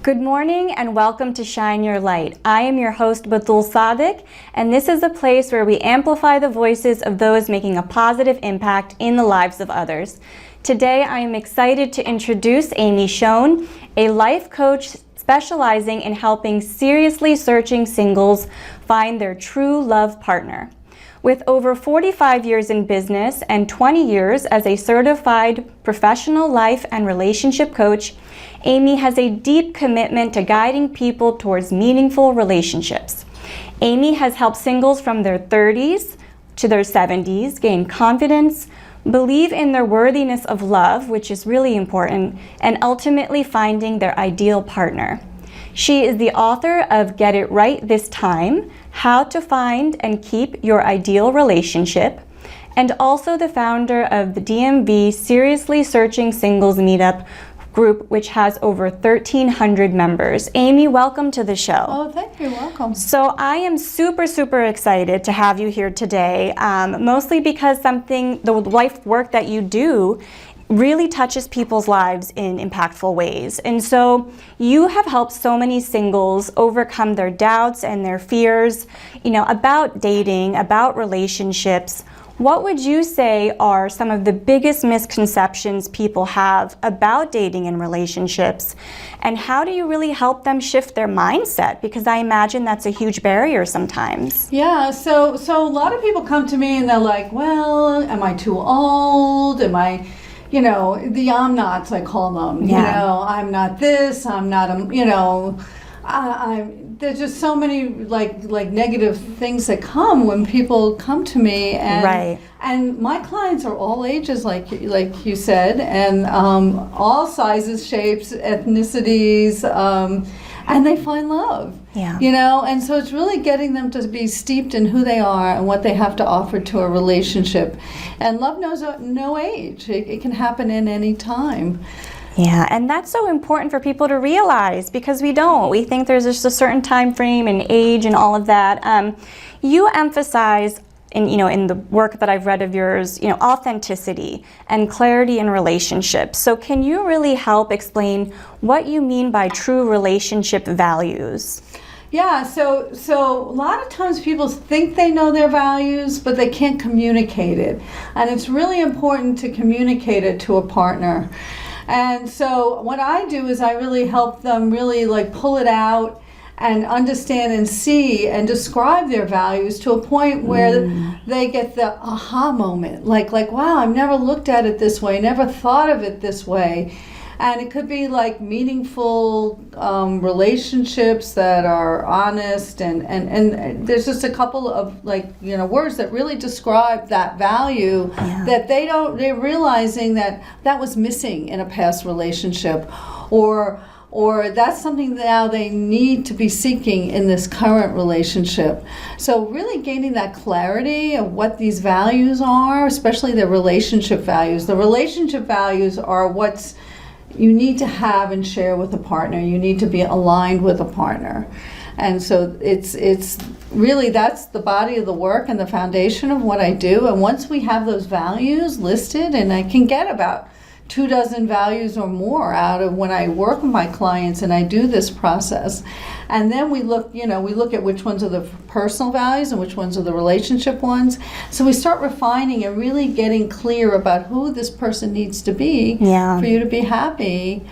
Good morning and welcome to Shine Your Light. I am your host, Batul Sadik, and this is a place where we amplify the voices of those making a positive impact in the lives of others. Today, I am excited to introduce Amy Schoen, a life coach specializing in helping seriously searching singles find their true love partner. With over 45 years in business and 20 years as a certified professional life and relationship coach, Amy has a deep commitment to guiding people towards meaningful relationships. Amy has helped singles from their 30s to their 70s gain confidence, believe in their worthiness of love, which is really important, and ultimately finding their ideal partner. She is the author of Get It Right This Time: How to Find and Keep Your Ideal Relationship, and also the founder of the DMV Seriously Searching Singles Meetup group, which has over 1,300 members. Amy, welcome to the show. Oh, thank you. Welcome. So I am super excited to have you here today, mostly because the life work that you do really touches people's lives in impactful ways. And so you have helped so many singles overcome their doubts and their fears, about dating, about relationships. What would you say are some of the biggest misconceptions people have about dating and relationships? And how do you really help them shift their mindset? Because I imagine that's a huge barrier sometimes. Yeah, so a lot of people come to me and they're like, well, am I too old? Am I, the I'm nots, I call them. Yeah. I'm not this, I'm not, there's just so many like negative things that come when people come to me, and Right. And my clients are all ages, like you said, and all sizes, shapes, ethnicities, and they find love. Yeah. And so it's really getting them to be steeped in who they are and what they have to offer to a relationship. And love knows no age. It can happen in any time. Yeah, and that's so important for people to realize, because we don't. We think there's just a certain time frame and age and all of that. You emphasize in the work that I've read of yours, authenticity and clarity in relationships. So can you really help explain what you mean by true relationship values? Yeah, so a lot of times people think they know their values, but they can't communicate it. And it's really important to communicate it to a partner. And so what I do is I really help them really pull it out and understand and see and describe their values to a point where they get the aha moment. Like, wow, I've never looked at it this way, never thought of it this way. And it could be like meaningful relationships that are honest, and there's just a couple of words that really describe that value. Yeah. That they're realizing that was missing in a past relationship, or that's something now they need to be seeking in this current relationship. So really gaining that clarity of what these values are, especially the relationship values. The relationship values are what's you need to have and share with a partner. You need to be aligned with a partner. And so it's really, that's the body of the work and the foundation of what I do. And once we have those values listed, and I can get about 24 values or more out of when I work with my clients and I do this process. And then we look at which ones are the personal values and which ones are the relationship ones. So we start refining and really getting clear about who this person needs to be for you to be happy.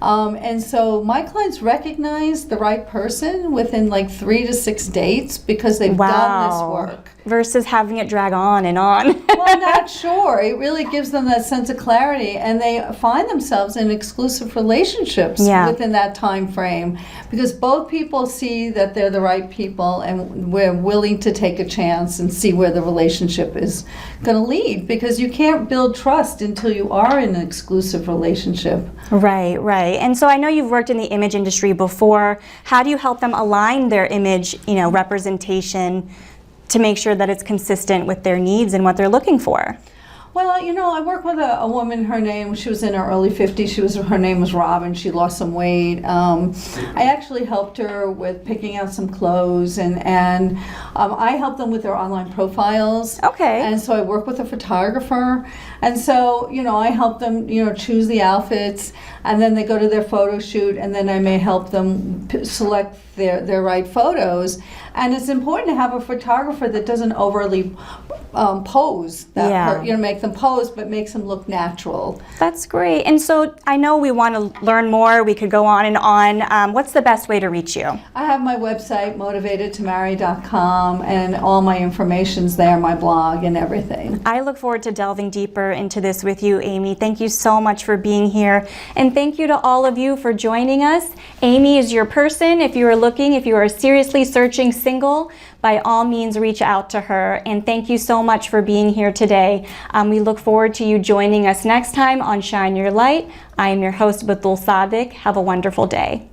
And so my clients recognize the right person within 3 to 6 dates because they've done this work. Versus having it drag on and on. Well, not sure. It really gives them that sense of clarity, and they find themselves in exclusive relationships within that time frame, because both people see that they're the right people, and we're willing to take a chance and see where the relationship is going to lead, because you can't build trust until you are in an exclusive relationship. Right. And so I know you've worked in the image industry before. How do you help them align their image, representation to make sure that it's consistent with their needs and what they're looking for? Well, I work with a woman. She was in her early 50s. Her name was Robin. She lost some weight. I actually helped her with picking out some clothes, and I help them with their online profiles. Okay. And so I work with a photographer, and so I help them choose the outfits, and then they go to their photo shoot, and then I may help them select their right photos. And it's important to have a photographer that doesn't overly pose, make them pose, but makes them look natural. That's great. And so I know we want to learn more. We could go on and on. What's the best way to reach you? I have my website, motivatedtomarry.com, and all my information's there, my blog and everything. I look forward to delving deeper into this with you, Amy. Thank you so much for being here. And thank you to all of you for joining us. Amy is your person. If you are seriously searching single, by all means reach out to her. And thank you so much for being here today. We look forward to you joining us next time on Shine Your Light. I am your host, Batul Sadik. Have a wonderful day.